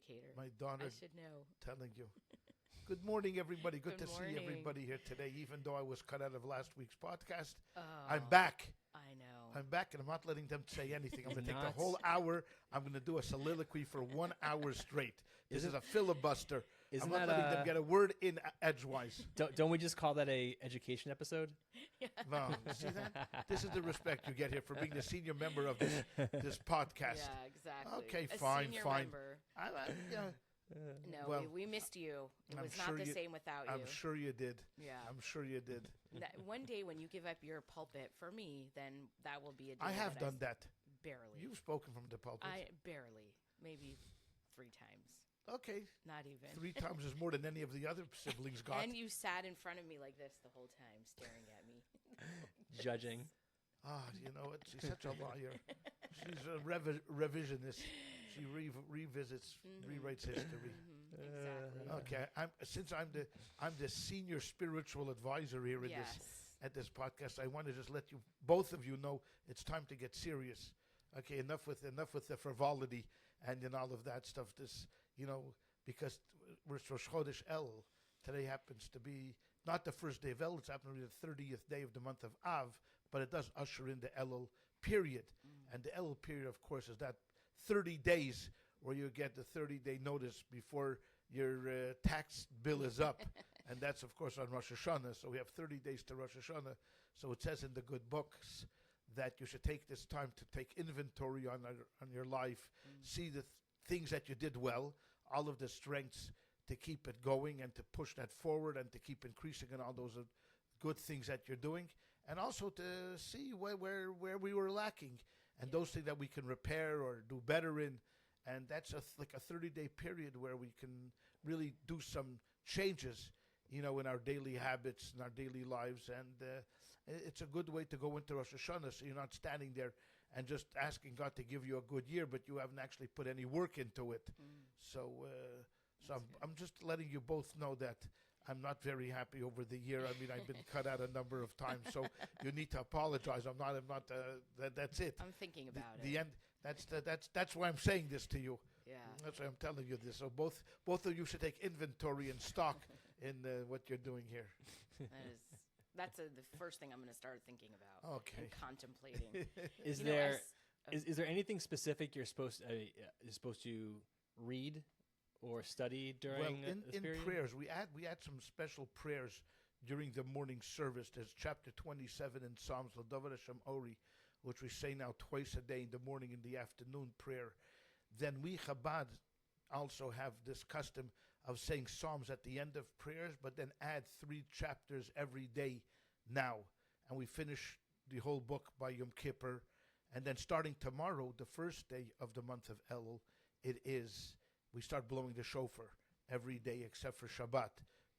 educator. My daughter I should know. telling you. Good morning, everybody. Good to morning. see everybody here today. Even though I was cut out of last week's podcast, Oh, I'm back. I know. I'm back, and I'm not letting them say anything. I'm going to take the Not- whole hour. I'm going to do a soliloquy for 1 hour straight. This is a filibuster. I'm Isn't not that, letting them get a word in edgewise. Don't we just call that a education episode? No, see that? This is the respect you get here for being the senior member of this podcast. Yeah, exactly. Okay, A fine, senior fine. member. No, Well, we missed you. It I'm was sure not the you- same without you. I'm sure you did. Yeah. I'm sure you did. One day when you give up your pulpit for me, then that will be a day I have done that. Barely. You've spoken from the pulpit. Barely. Maybe 3 times. Okay. Not even. 3 times is more than any of the other siblings got. And you sat in front of me like this the whole time, staring at me. Judging. You know what? She's such a liar. She's a revisionist. She revisits, rewrites history. Exactly. Okay. Since I'm the senior spiritual advisor here at this podcast, I want to just let you, both of you, know it's time to get serious. Okay, enough with the frivolity and all of that stuff. This, because we're Rosh Chodesh Elul. Today happens to be not the first day of Elul. It's happening to be the 30th day of the month of Av, but it does usher in the Elul period. And the Elul period, of course, is that 30 days where you get the 30-day notice before your tax bill is up. And that's, of course, on Rosh Hashanah. So we have 30 days to Rosh Hashanah. So it says in the good books that you should take this time to take inventory on your life, see the things that you did well, all of the strengths to keep it going and to push that forward and to keep increasing in all those good things that you're doing, and also to see where we were lacking and those things that we can repair or do better in. And that's like a 30-day period where we can really do some changes, in our daily habits and our daily lives. And it's a good way to go into Rosh Hashanah, so you're not standing there and just asking God to give you a good year, but you haven't actually put any work into it. So I'm just letting you both know that I'm not very happy over the year. I mean, I've been cut out a number of times, so you need to apologize. I'm not. That's it. I'm thinking about The it. end. That's why I'm saying this to you. Yeah. That's why I'm telling you this. So both of you should take inventory and stock in what you're doing here. That's the first thing I'm going to start thinking about. Okay. And contemplating. Is there anything specific you're supposed to read or study during this in period? prayers, we add some special prayers during the morning service. There's chapter 27 in Psalms, L'Davar Hashem Ori, which we say now twice a day, in the morning and the afternoon prayer. Then we, Chabad, also have this custom of saying Psalms at the end of prayers, but then add 3 chapters every day now. And we finish the whole book by Yom Kippur. And then starting tomorrow, the first day of the month of Elul, we start blowing the shofar every day except for Shabbat,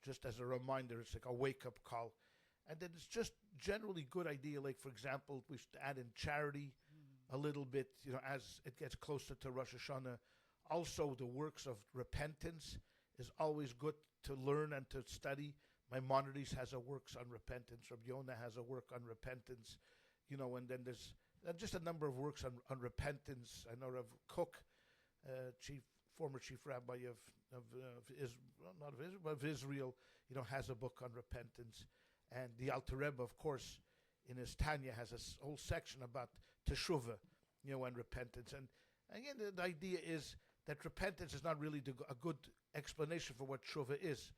just as a reminder. It's like a wake-up call. And then it's just generally good idea. Like, for example, we should add in charity a little bit, as it gets closer to Rosh Hashanah. Also, the works of repentance is always good to learn and to study. Maimonides has a works on repentance. Rabbi Yonah has a work on repentance. And then there's just a number of works on repentance. I know Rav Kook, former chief rabbi of Israel, has a book on repentance. And the Alter Rebbe, of course, in his Tanya, has a whole section about teshuvah, and repentance. And again, the idea is that repentance is not really a good explanation for what teshuvah is.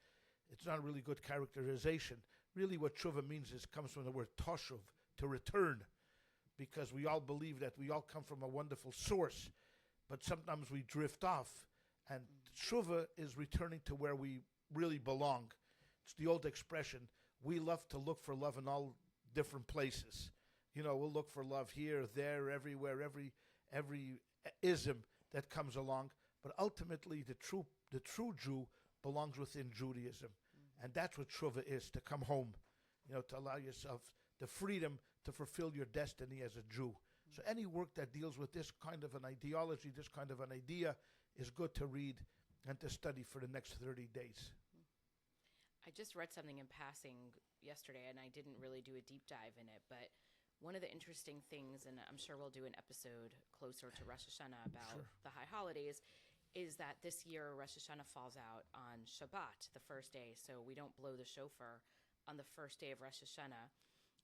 It's not a really good characterization. Really, what teshuvah means comes from the word toshuv, to return, because we all believe that we all come from a wonderful source, but sometimes we drift off, and teshuvah is returning to where we really belong. It's the old expression, we love to look for love in all different places. We'll look for love here, there, everywhere, every ism that comes along, but ultimately the true Jew belongs within Judaism. And that's what teshuvah is, to come home, to allow yourself the freedom to fulfill your destiny as a Jew. So any work that deals with this kind of an ideology, this kind of an idea, is good to read and to study for the next 30 days. I just read something in passing yesterday, and I didn't really do a deep dive in it, but one of the interesting things, and I'm sure we'll do an episode closer to Rosh Hashanah about the high holidays, is that this year Rosh Hashanah falls out on Shabbat, the first day. So we don't blow the shofar on the first day of Rosh Hashanah.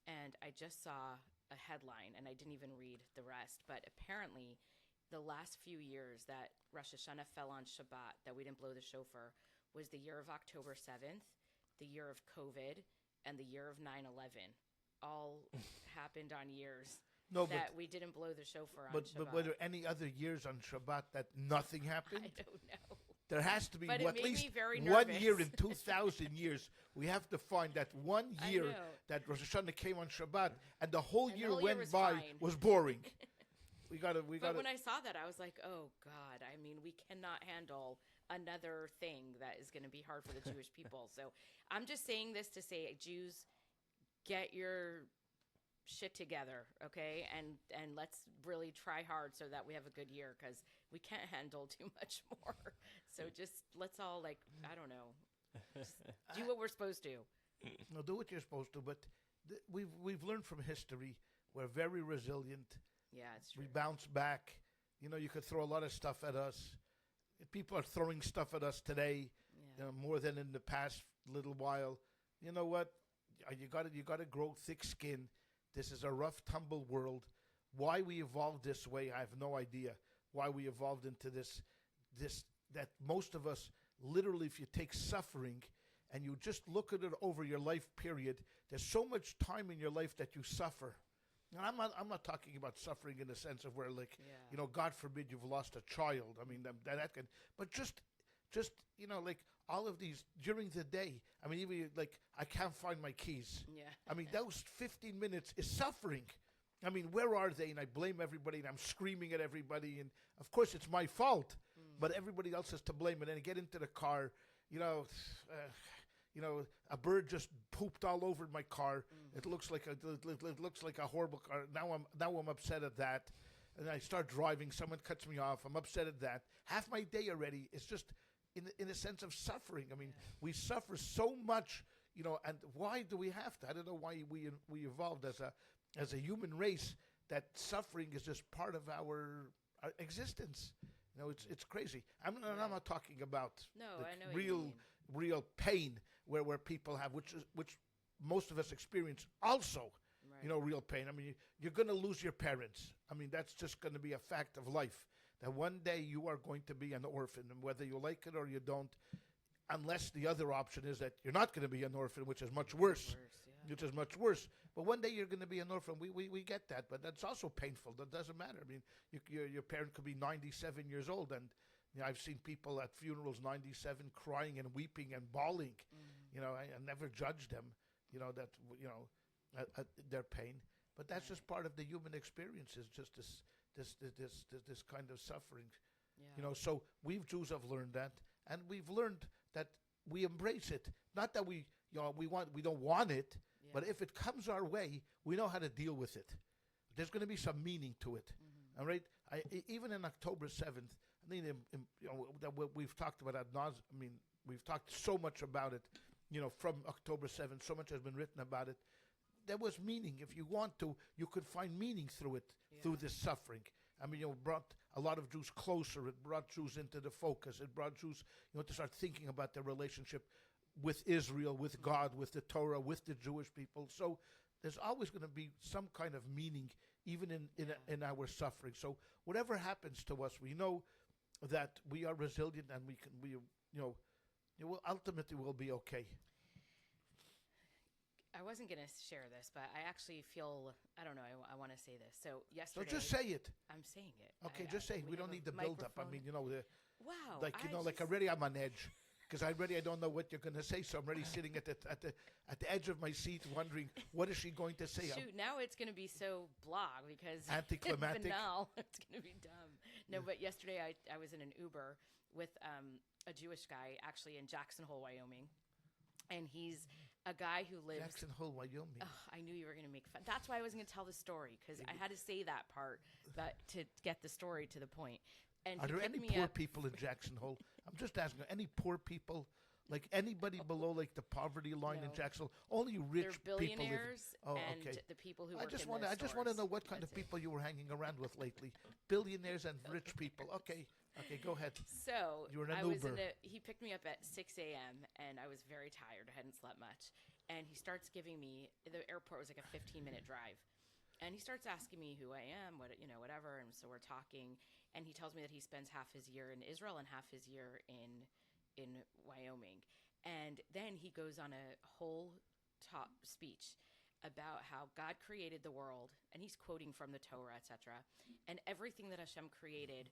And I just saw a headline, and I didn't even read the rest, but apparently the last few years that Rosh Hashanah fell on Shabbat, that we didn't blow the shofar, was the year of October 7th, the year of COVID, and the year of 9/11. All happened on years that we didn't blow the shofar on Shabbat. But were there any other years on Shabbat that nothing happened? I don't know. There has to be But at least one year in 2,000 years. We have to find that one year that Rosh Hashanah came on Shabbat, and the whole year went by was boring. But when I saw that, I was like, oh, God. I mean, we cannot handle another thing that is going to be hard for the Jewish people. So I'm just saying this to say, Jews, get your shit together, okay? And let's really try hard so that we have a good year, because we can't handle too much more. So just let's all, like, I don't know, just do what we're supposed to. No, do what you're supposed to. But we've learned from history. We're very resilient. Yeah, it's true. We bounce back. You know, you could throw a lot of stuff at us. People are throwing stuff at us today, more than in the past little while. You know what? You got to grow thick skin. This is a rough, tumble world. Why we evolved this way, I have no idea. Why we evolved into this that most of us, literally, if you take suffering and you just look at it over your life period, there's so much time in your life that you suffer. And I'm not talking about suffering in the sense of where, like, God forbid you've lost a child. I mean, that can, but just like all of these during the day. I mean, even like I can't find my keys. Yeah. I mean, those 15 minutes is suffering. I mean, where are they? And I blame everybody, and I'm screaming at everybody. And of course, it's my fault, but everybody else is to blame. And then I get into the car, a bird just pooped all over my car. It looks like a horrible car. Now I'm upset at that, and I start driving. Someone cuts me off. I'm upset at that. Half my day already is just in a sense of suffering. I mean, we suffer so much, and why do we have to? I don't know why we evolved as a human race, that suffering is just part of our existence. It's crazy. I'm not talking about real pain where people have, which most of us experience also. Right. Real pain. I mean, you're going to lose your parents. I mean, that's just going to be a fact of life. That one day you are going to be an orphan, and whether you like it or you don't, unless the other option is that you're not going to be an orphan, which is much worse. Which is much worse. But one day you're going to be an orphan. We get that, but that's also painful. That doesn't matter. I mean, your parent could be 97 years old, and I've seen people at funerals 97 crying and weeping and bawling. I never judge them. At their pain, but that's just part of the human experience. Is just this kind of suffering. Yeah. So we Jews have learned that, and we've learned that we embrace it. Not that we don't want it, but if it comes our way, we know how to deal with it. There's going to be some meaning to it. All right. Even in October 7th, I mean, that we've talked about ad nauseam. I mean, we've talked so much about it. From October 7th, so much has been written about it. There was meaning. If you want to, you could find meaning through it, through this suffering. I mean, it brought a lot of Jews closer. It brought Jews into the focus. It brought Jews, to start thinking about their relationship with Israel, with God, with the Torah, with the Jewish people. So there's always going to be some kind of meaning, even in our suffering. So whatever happens to us, we know that we are resilient, and ultimately we'll be okay. I wasn't going to share this, but I actually feel, I don't know, I want to say this. So yesterday. So just say it. I'm saying it. Okay, just say it. We don't need the build up. I mean, wow. Already I'm on edge. Because I don't know what you're going to say, so I'm already sitting at the edge of my seat, wondering what is she going to say. Shoot, now it's going to be so blah because anticlimactic. Banal. It's going to be dumb. No, but yesterday I was in an Uber with a Jewish guy actually in Jackson Hole, Wyoming, and he's a guy who lives Jackson Hole, Wyoming. I knew you were going to make fun. That's why I wasn't going to tell the story, because I had to say that part, but to get the story to the point. And are there any poor people in Jackson Hole? I'm just asking. Any poor people, like anybody below like the poverty line in Jackson Hole? Only rich people. They're billionaires people and the people who work in I just want to know what kind of people you were hanging around with lately. Billionaires and rich people. Okay, Okay, go ahead. So You were in an I was Uber. he picked me up at 6 a.m. and I was very tired. I hadn't slept much. And he starts giving me, the airport was like a 15-minute drive. And he starts asking me who I am, whatever. And so we're talking. And he tells me that he spends half his year in Israel and half his year in Wyoming. And then he goes on a whole top speech about how God created the world, and he's quoting from the Torah, etc. And everything that Hashem created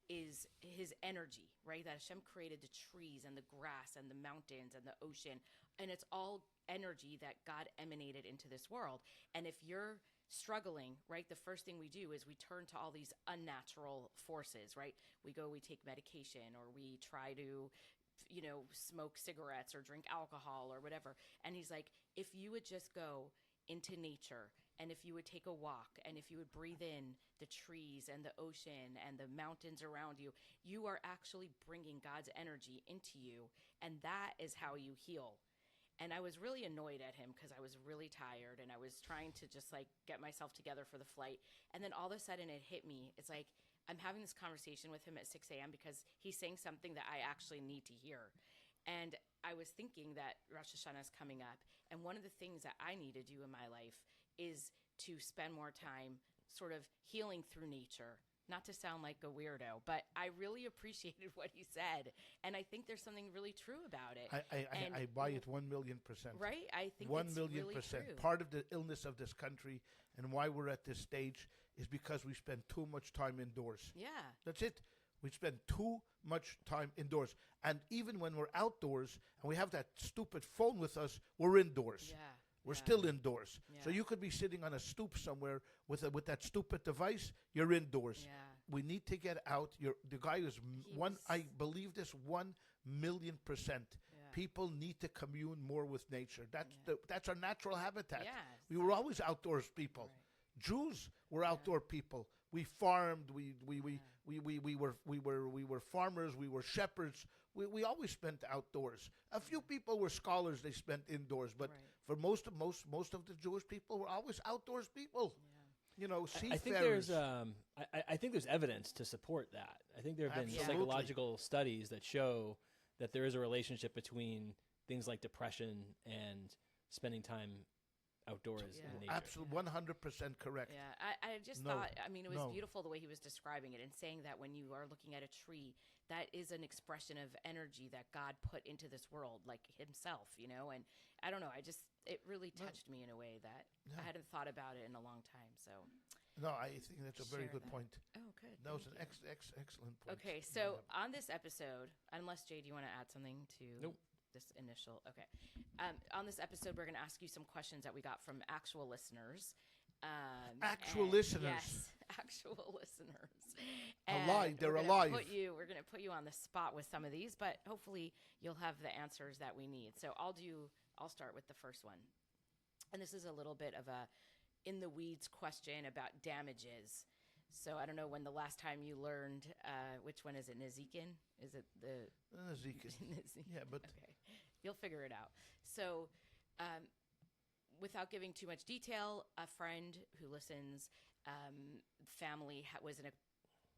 is his energy, right? That Hashem created the trees and the grass and the mountains and the ocean, and it's all energy that God emanated into this world. And if you're struggling, right, the first thing we do is we turn to all these unnatural forces, right? We take medication, or we try to smoke cigarettes or drink alcohol or whatever. And he's like, if you would just go into nature, and if you would take a walk, and if you would breathe in the trees and the ocean and the mountains around you, you are actually bringing God's energy into you, and that is how you heal. And I was really annoyed at him because I was really tired, and I was trying to just like get myself together for the flight. And then all of a sudden it hit me. It's like, I'm having this conversation with him at 6 a.m. because he's saying something that I actually need to hear. And I was thinking that Rosh Hashanah is coming up. And one of the things that I need to do in my life is to spend more time sort of healing through nature. Not to sound like a weirdo, but I really appreciated what he said. And I think there's something really true about it. I buy it 1,000,000%. Right? I think 1,000,000%. really true. Part of the illness of this country and why we're at this stage is because we spend too much time indoors. Yeah. That's it. We spend too much time indoors. And even when we're outdoors and we have that stupid phone with us, we're indoors. Yeah. We're still indoors. Yeah. So you could be sitting on a stoop somewhere with that stupid device, you're indoors. Yeah. We need to get out. The guy is I believe this 1,000,000%. Yeah. People need to commune more with nature. That's our natural habitat. Yes. We were always outdoors people. Right. Jews were outdoor people. We farmed. We were farmers. We were shepherds. We always spent outdoors. A few people were scholars. They spent indoors. But for most of the Jewish people were always outdoors people. Yeah. Seafarers. I think there's evidence to support that. I think there have been Absolutely. psychological studies that show that there is a relationship between things like depression and spending time outdoors in nature. Absolutely, 100% correct. Yeah, I just thought, it was beautiful the way he was describing it and saying that when you are looking at a tree, that is an expression of energy that God put into this world, like himself, and I don't know, it really touched me in a way that I hadn't thought about it in a long time, so. No, I think that's a very good point. Oh, good. That was an excellent point. Okay, so on this episode, unless, Jay, do you want to add something to... Nope. This initial, okay. On this episode, we're going to ask you some questions that we got from actual listeners. Listeners? Yes, actual listeners. Alive, they're alive. We're going to put you on the spot with some of these, but hopefully you'll have the answers that we need. So I'll start with the first one. And this is a little bit of a in-the-weeds question about damages. So I don't know when the last time you learned, which one is it, Nezikin? Is it the... Nezikin. Yeah, but... Okay. You'll figure it out. So without giving too much detail, a friend who listens, family was in a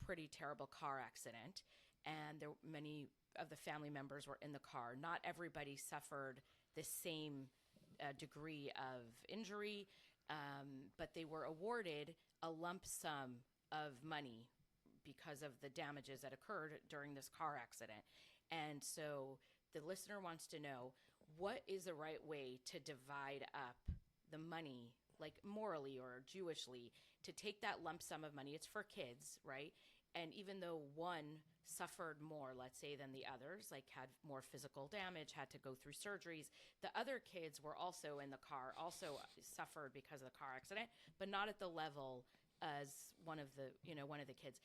pretty terrible car accident, and many of the family members were in the car. Not everybody suffered the same degree of injury, but they were awarded a lump sum of money because of the damages that occurred during this car accident. And so the listener wants to know, what is the right way to divide up the money, like morally or Jewishly, to take that lump sum of money? It's for kids, right? And even though one suffered more, let's say, than the others, like had more physical damage, had to go through surgeries, the other kids were also in the car, also suffered because of the car accident, but not at the level as one of the kids.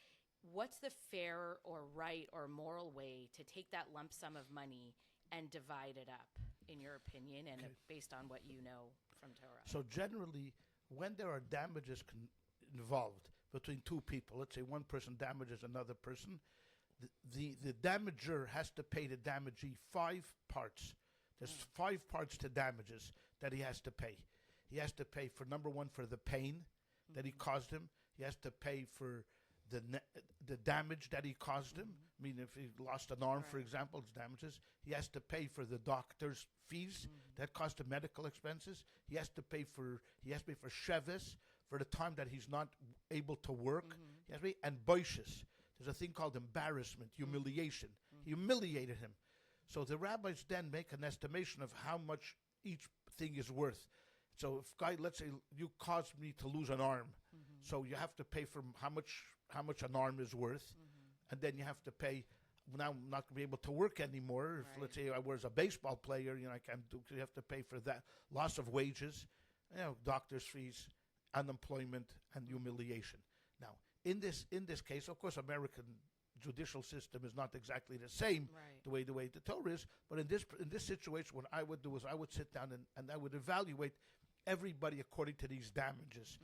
What's the fair or right or moral way to take that lump sum of money and divide it up, in your opinion, and based on what you know from Torah? So generally, when there are damages involved between two people, let's say one person damages another person, the damager has to pay the damagee 5 parts. There's 5 parts to damages that he has to pay. He has to pay for, number one, for the pain that he caused him. He has to pay for the damage that he caused him, I mean, if he lost an arm, for example, it's damages. He has to pay for the doctor's fees that cost him medical expenses. He has to pay for shevis for the time that he's not able to work. He has to pay, and boishes. There's a thing called embarrassment, humiliation. He humiliated him. So the rabbis then make an estimation of how much each thing is worth. So if guy, let's say you caused me to lose an arm, so you have to pay for how much an arm is worth, and then you have to pay. Now I'm not going to be able to work anymore. If let's say I was a baseball player, I can't do. You have to pay for that loss of wages, doctor's fees, unemployment, and humiliation. Now in this case, of course, American judicial system is not exactly the same the way the Torah is, but in this situation, what I would do is I would sit down and I would evaluate everybody according to these damages.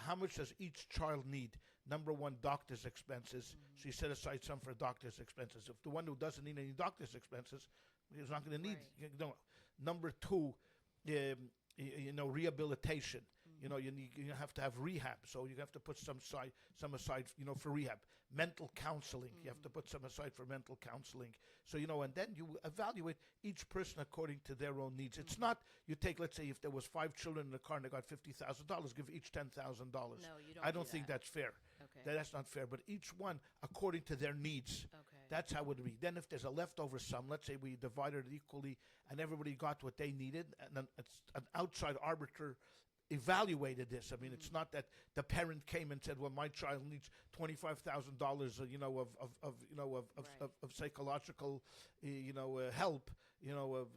How much does each child need? Number one, doctor's expenses. So you set aside some for doctor's expenses. If the one who doesn't need any doctor's expenses, he's not going to need. Number two, rehabilitation. You have to have rehab, so you have to put some aside, for rehab. Mental counseling, you have to put some aside for mental counseling. So, and then you evaluate each person according to their own needs. It's not, you take, let's say, if there was 5 children in the car and they got $50,000, give each $10,000. No, you don't. I don't think that's fair. Okay. That's not fair, but each one according to their needs. Okay. That's how it would be. Then if there's a leftover sum, let's say we divided it equally and everybody got what they needed, and then it's an outside arbiter evaluated this. I mean, it's not that the parent came and said, "Well, my child needs $25,000, of psychological, help, of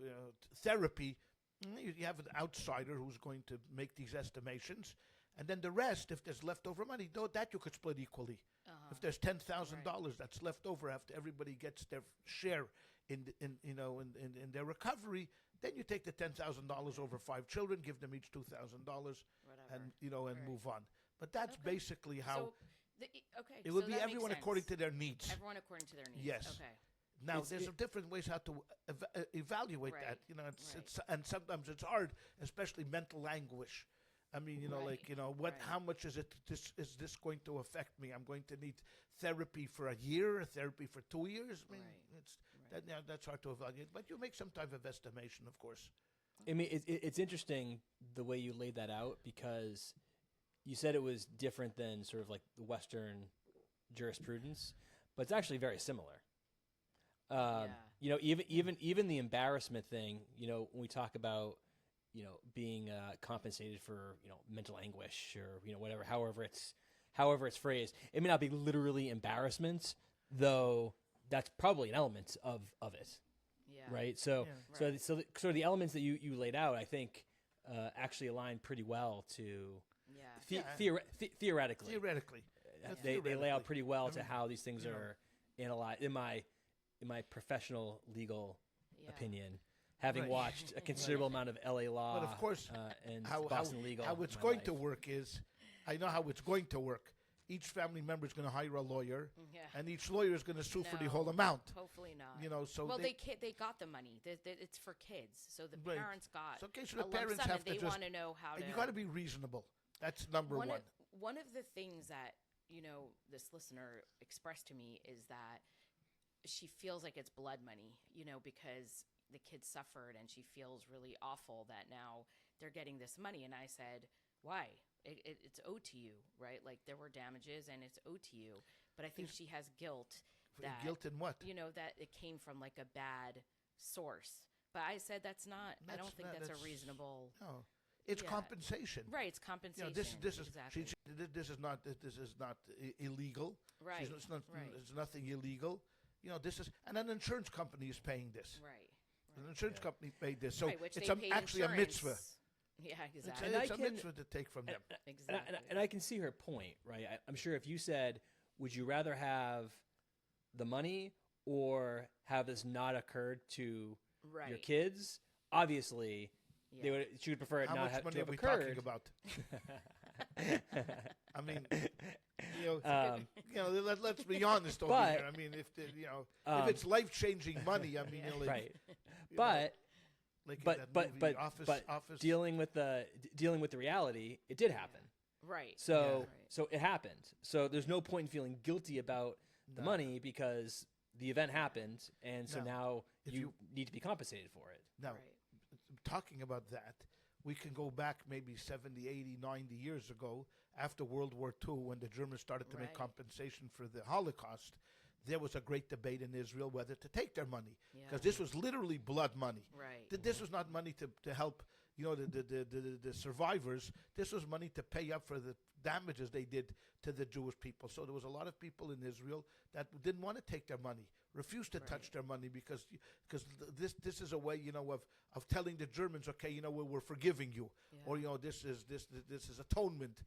therapy." You have an outsider who's going to make these estimations, and then the rest, if there's leftover money, that you could split equally. If there's $10,000 that's left over after everybody gets their share in their recovery, then you take the $10,000 over 5 children, give them each $2,000, and move on. But that's basically how it would be. Everyone according to their needs. Everyone according to their needs. Yes. Okay. Now there's different ways how to evaluate that. And sometimes it's hard, especially mental anguish. I mean, how much is it? Is this going to affect me? I'm going to need therapy for a year, therapy for 2 years. I mean, that's hard to evaluate, but you make some type of estimation, of course. I mean, it's interesting the way you laid that out, because you said it was different than sort of like the Western jurisprudence, but it's actually very similar. Even the embarrassment thing. When we talk about being compensated for mental anguish or whatever, however it's phrased, it may not be literally embarrassment, though. That's probably an element of it, right? So the elements that you laid out, I think, actually align pretty well to theoretically. They lay out pretty well to how these things are analyzed. In my professional legal opinion, having watched a considerable amount of LA law, but of course, and Boston legal, how it's going to work is, I know how it's going to work. Each family member is going to hire a lawyer, and each lawyer is going to sue for the whole amount. Hopefully not. So they got the money. It's for kids, so the parents got. So the parents have to they want to know how. And you got to be reasonable. That's number one. One of the things that this listener expressed to me is that she feels like it's blood money, because the kids suffered, and she feels really awful that now they're getting this money. And I said, why? It's owed to you, right? Like, there were damages and it's owed to you. But I think she has guilt. Guilt in what? That it came from like a bad source. But I said I don't think that's a reasonable. No, it's compensation. Right, it's compensation. This is exactly. This is not illegal. Right. It's nothing illegal. This is, and an insurance company is paying this. Right. An insurance company paid this, so it's actually a mitzvah. Yeah, exactly. It's a mitzvah to take from them. Exactly. And I can see her point, right? I'm sure if you said, would you rather have the money or have this not occurred to your kids? Obviously, she would prefer it not have to have occurred. How much money are we talking about? I mean, let's be honest over here. I mean, if it's life-changing money, I mean, right. But dealing with the reality, it did happen. Right. So it happened. So there's no point in feeling guilty about the money, because the event happened, and so now if you you- need to be compensated for it. Now, Right. talking about that, we can go back maybe 70, 80, 90 years ago, after World War II, when the Germans started to make Right. compensation for the Holocaust. There was a great debate in Israel whether to take their money, because Yeah. this was literally blood money. Right. This was not money to help, the survivors. This was money to pay up for the damages they did to the Jewish people. So there was a lot of people in Israel that didn't want to take their money, refused to touch Right. their money because this is a way of telling the Germans, okay, we're forgiving you, Yeah. or this is atonement,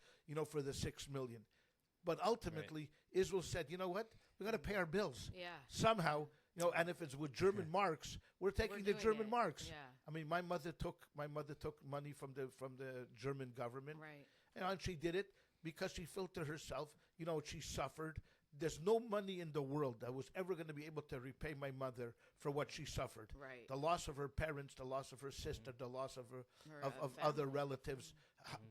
for the 6 million. But ultimately, Israel said, you know what, we got to pay our bills Yeah. somehow. And if it's with German marks, we're taking the doing German it. marks. Yeah. I mean, my mother took money from the German government, Right. and she did it because she felt to herself, she suffered. There's no money in the world that was ever going to be able to repay my mother for what she suffered. Right. The loss of her parents, the loss of her sister, the loss of her Her, of other family. relatives,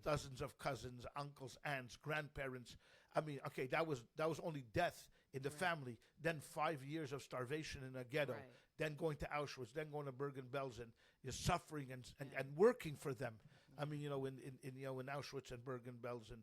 dozens of cousins, uncles, aunts, grandparents. I mean, okay, that was only death in the Right. family. Then 5 years of starvation in a ghetto. Right. Then going to Auschwitz. Then going to Bergen-Belsen. You're suffering and Yeah. working for them. I mean, in Auschwitz and Bergen-Belsen,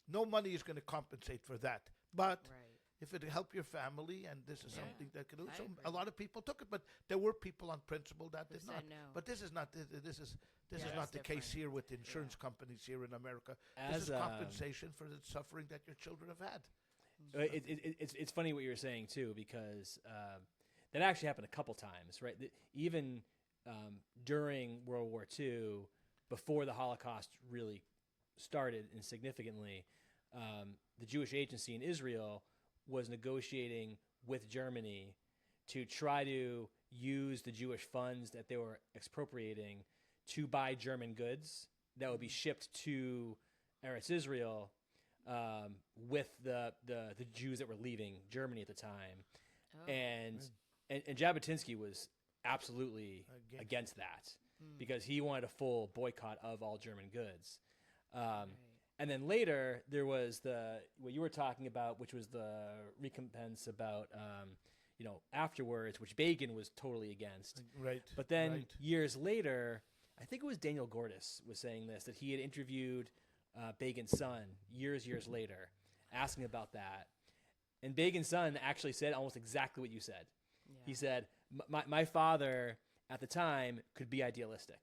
no money is going to compensate for that. But Right. if it help your family, and this is Yeah. something that can do, I so agree. a lot of people took it. But there were people on principle that Who did said not. no. But this is not. This is Yeah, not that's the case different. here with insurance companies here in America. As This is compensation for the suffering that your children have had. It's funny what you're saying too, because that actually happened a couple times, right? Even during World War II, before the Holocaust really started and significantly, the Jewish Agency in Israel was negotiating with Germany to try to use the Jewish funds that they were expropriating to buy German goods that would be shipped to Eretz Israel with the Jews that were leaving Germany at the time. Oh. And Jabotinsky was absolutely Against against that because he wanted a full boycott of all German goods. Right. And then later there was what you were talking about, which was the recompense about afterwards, which Begin was totally against. Right. But then right. years later, I think it was Daniel Gordis was saying this, that he had interviewed Begin's son years later, asking about that. And Begin's son actually said almost exactly what you said. Yeah. He said, my father at the time could be idealistic.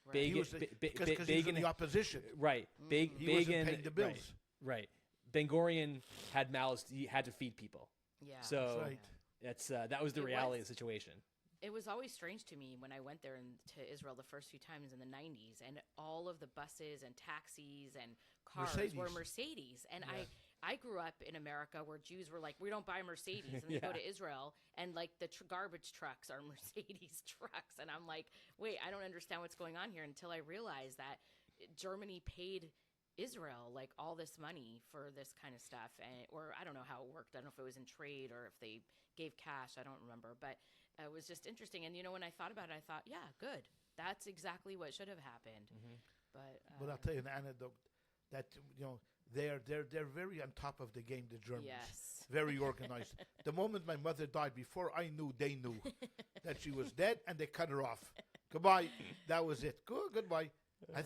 Right. He Begin, was because he was in the opposition. right. He wasn't Begin paying the bills. Right. Ben Gurion had mouths. He had to feed people. Yeah. So That's right. that's that was the It reality was. of the situation. It was always strange to me when I went there to Israel the first few times in the 90s, and all of the buses and taxis and cars were Mercedes. And Yeah. I grew up in America where Jews were like, we don't buy Mercedes. And they go Yeah. to Israel, and like the garbage trucks are Mercedes trucks. And I'm like, wait, I don't understand what's going on here until I realized that Germany paid Israel like all this money for this kind of stuff. Or I don't know how it worked. I don't know if it was in trade or if they gave cash. I don't remember. But it was just interesting. And, when I thought about it, I thought, yeah, good. That's exactly what should have happened. But I'll tell you an anecdote that they're very on top of the game. The Germans, yes. very organized. The moment my mother died, before I knew, they knew that she was dead, and they cut her off. Goodbye. That was it. Goodbye. I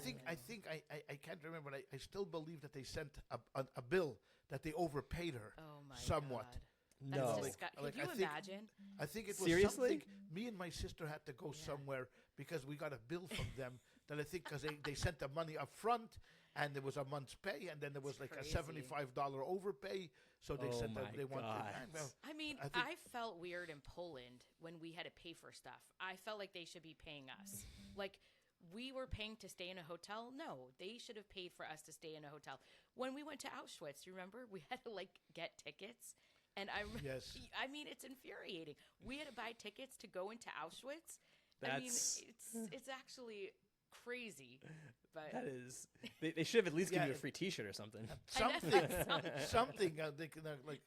can't remember. But I still believe that they sent a bill that they overpaid her Oh, my somewhat. God. No. That's Could you I think- imagine? I think it was Seriously? something. Me and my sister had to go Yeah. somewhere because we got a bill from them that I think because they sent the money up front and there was a month's pay and then there was like crazy. a $75 overpay. So they said that they wanted. God. I mean, I think- I felt weird in Poland when we had to pay for stuff. I felt like they should be paying us. Like, we were paying to stay in a hotel. No, they should have paid for us to stay in a hotel. When we went to Auschwitz, you remember? We had to, get tickets. And Yes. I mean, it's infuriating. We had to buy tickets to go into Auschwitz. I mean, That's- it's actually crazy. But That is. They should have at least given you a Yeah. free T-shirt or something. Something, Something. something. They can But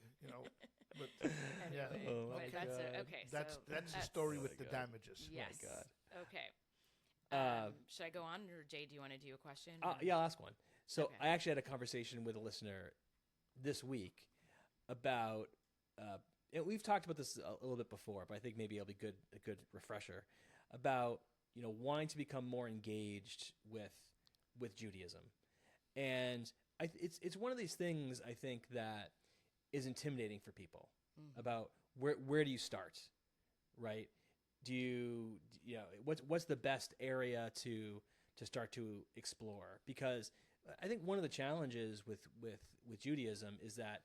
yeah. Anyway, Oh, but my that's God. okay. That's So the story Oh with my the God. damages. Yes. God. Okay. Should I go on, or Jay, do you want to do a question? Yeah, I'll ask one. So Okay. I actually had a conversation with a listener this week about and we've talked about this a little bit before, but I think maybe it'll be a good refresher about, wanting to become more engaged with Judaism. And it's one of these things, I think, that is intimidating for people about where do you start, right? What's the best area to start to explore? Because I think one of the challenges with Judaism is that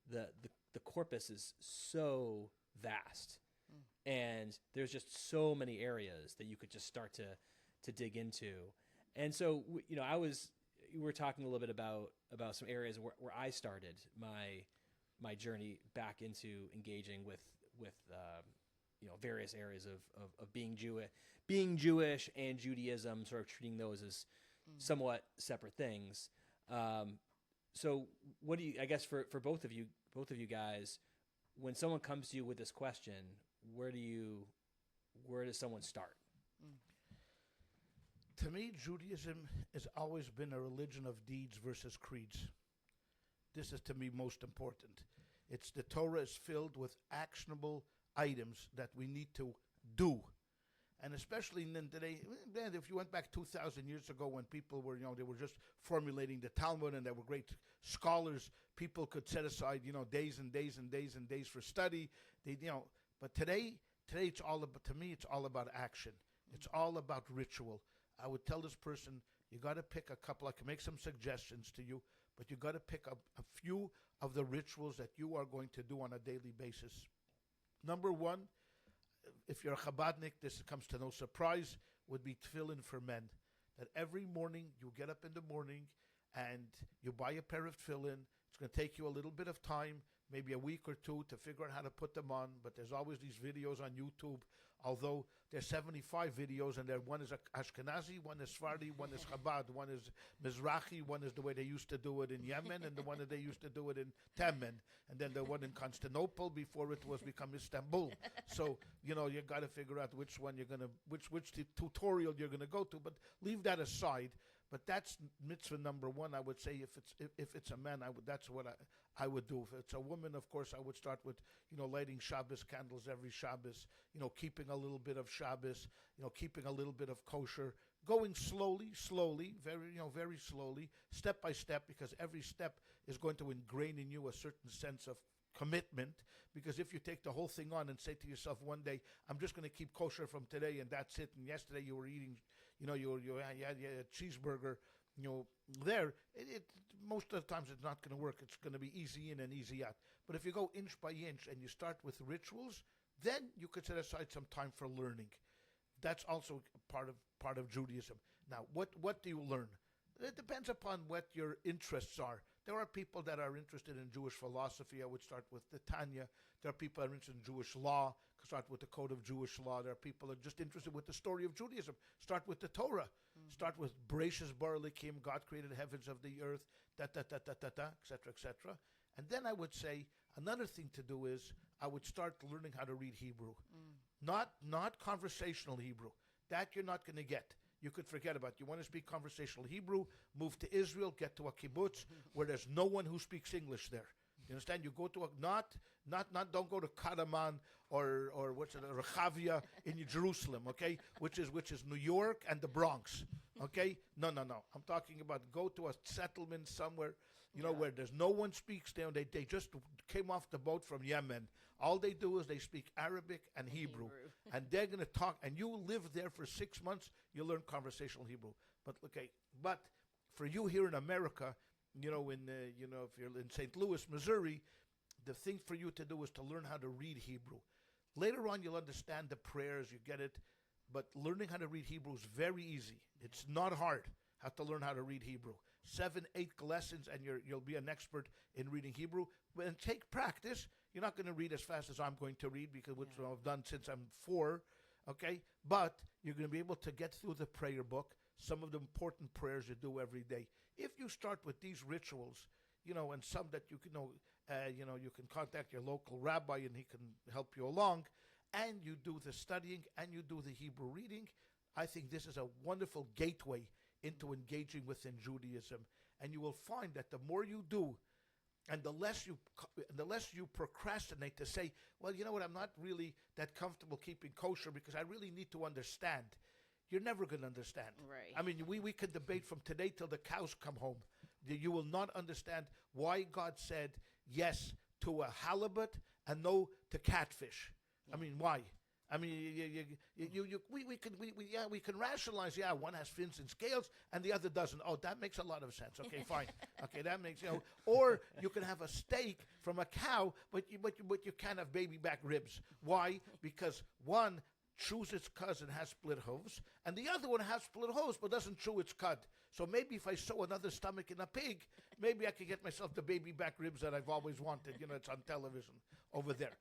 the corpus is so vast, and there's just so many areas that you could just start to dig into. And so, we were talking a little bit about some areas where I started my journey back into engaging with various areas of being Jewish and Judaism, sort of treating those as somewhat separate things. So what do you, I guess for both of you guys, when someone comes to you with this question, where does someone start? To me, Judaism has always been a religion of deeds versus creeds. This is, to me, most important. It's the Torah is filled with actionable items that we need to do. And especially in today, if you went back 2,000 years ago when people were, they were just formulating the Talmud and they were great scholars, people could set aside, days and days and days and days for study. But today it's all about, to me, it's all about action. It's all about ritual. I would tell this person, you got to pick a couple. I can make some suggestions to you, but you got to pick up a few of the rituals that you are going to do on a daily basis. Number one, if you're a Chabadnik, this comes to no surprise, would be tefillin for men. That every morning you get up in the morning and you buy a pair of tefillin. It's going to take you a little bit of time, maybe a week or two, to figure out how to put them on. But there's always these videos on YouTube. Although there's 75 videos, and one is Ashkenazi, one is Sephardi, one is Chabad, one is Mizrahi, one is the way they used to do it in Yemen, and the one that they used to do it in Temen, and then the one in Constantinople before it was become Istanbul. So you got to figure out which one you're gonna, which tutorial you're gonna go to. But leave that aside. But that's mitzvah number one. I would say if it's a man, that's what I would do. If it's a woman, of course, I would start with lighting Shabbos candles every Shabbos. Keeping a little bit of Shabbos. Keeping a little bit of kosher. Going slowly, very slowly, step by step, because every step is going to ingrain in you a certain sense of commitment. Because if you take the whole thing on and say to yourself one day, I'm just going to keep kosher from today and that's it, and yesterday you were eating, you had a cheeseburger, there, it most of the times it's not going to work. It's going to be easy in and easy out. But if you go inch by inch and you start with rituals, then you could set aside some time for learning. That's also part of Judaism. Now, what do you learn? It depends upon what your interests are. There are people that are interested in Jewish philosophy. I would start with the Tanya. There are people that are interested in Jewish law. Start with the Code of Jewish Law. There are people that are just interested with the story of Judaism. Start with the Torah. Start with Bereshis bara Elokim, God created the heavens of the earth, etc., etc. And then I would say another thing to do is I would start learning how to read Hebrew. Not conversational Hebrew. That you're not going to get. You could forget about it. You want to speak conversational Hebrew, move to Israel, get to a kibbutz where there's no one who speaks English there. You understand? You go to don't go to Karaman or what's it, Rechavia in Jerusalem, okay? Which is New York and the Bronx, okay? No. I'm talking about go to a settlement somewhere, where there's no one speaks there. They just came off the boat from Yemen. All they do is they speak Arabic and Hebrew. And they're going to talk, and you live there for 6 months, you learn conversational Hebrew. But for you here in America, if you're in St. Louis, Missouri, the thing for you to do is to learn how to read Hebrew. Later on, you'll understand the prayers, you get it. But learning how to read Hebrew is very easy. It's not hard. Have to learn how to read Hebrew. 7, 8 lessons, and you'll be an expert in reading Hebrew. And take practice. You're not going to read as fast as I'm going to read, because which I've done since I'm 4. Okay, but you're going to be able to get through the prayer book. Some of the important prayers you do every day. If you start with these rituals, and some that you can contact your local rabbi and he can help you along, and you do the studying and you do the Hebrew reading, I think this is a wonderful gateway into engaging within Judaism. And you will find that the more you do, And the less you procrastinate to say, well, you know what, I'm not really that comfortable keeping kosher because I really need to understand. You're never going to understand. Right. I mean, we could debate from today till the cows come home. You will not understand why God said yes to a halibut and no to catfish. I mean, why? I mean, we can rationalize. Yeah, one has fins and scales and the other doesn't. Oh, that makes a lot of sense. Okay, fine. Okay, that makes Or you can have a steak from a cow, but you can't have baby back ribs. Why? Because one chews its cud and has split hooves, and the other one has split hooves but doesn't chew its cud. So maybe if I sew another stomach in a pig, maybe I could get myself the baby back ribs that I've always wanted. It's on television over there.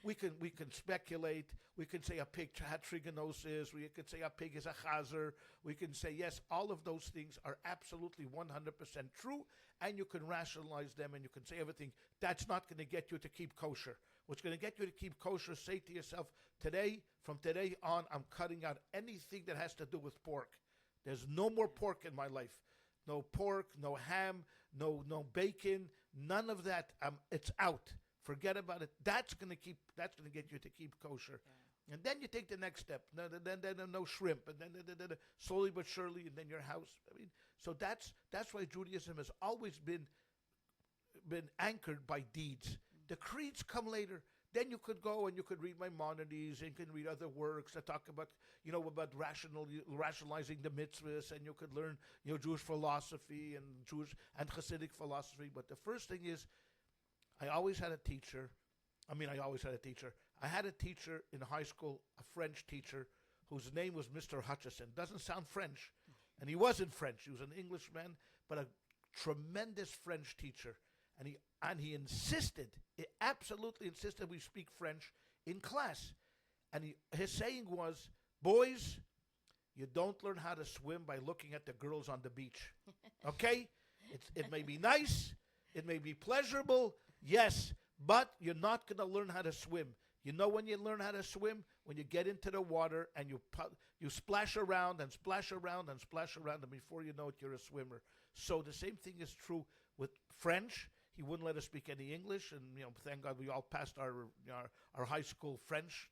We can speculate. We can say a pig had trigonosis. We could say a pig is a chazer. We can say, yes, all of those things are absolutely 100% true, and you can rationalize them, and you can say everything. That's not going to get you to keep kosher. What's going to get you to keep kosher, say to yourself, from today on, I'm cutting out anything that has to do with pork. There's no more pork in my life. No pork, no ham, no bacon, none of that. It's out. Forget about it. That's going to get you to keep kosher. Yeah. And then you take the next step. Then no shrimp, and then slowly but surely, and then your house. I mean, so that's why Judaism has always been anchored by deeds. The creeds come later. Then you could go and you could read Maimonides, and you can read other works that talk about, rationalizing the mitzvahs, and you could learn, Jewish philosophy and Jewish and Hasidic philosophy. But the first thing is, I had a teacher in high school, a French teacher, whose name was Mr. Hutchison. Doesn't sound French, and he wasn't French. He was an Englishman, but a tremendous French teacher. And he absolutely insisted we speak French in class. And his saying was, boys, you don't learn how to swim by looking at the girls on the beach. Okay? It may be nice, it may be pleasurable, yes, but you're not going to learn how to swim. You know when you learn how to swim? When you get into the water and you splash around and splash around and splash around, and before you know it, you're a swimmer. So the same thing is true with French. He wouldn't let us speak any English, and thank God we all passed our high school French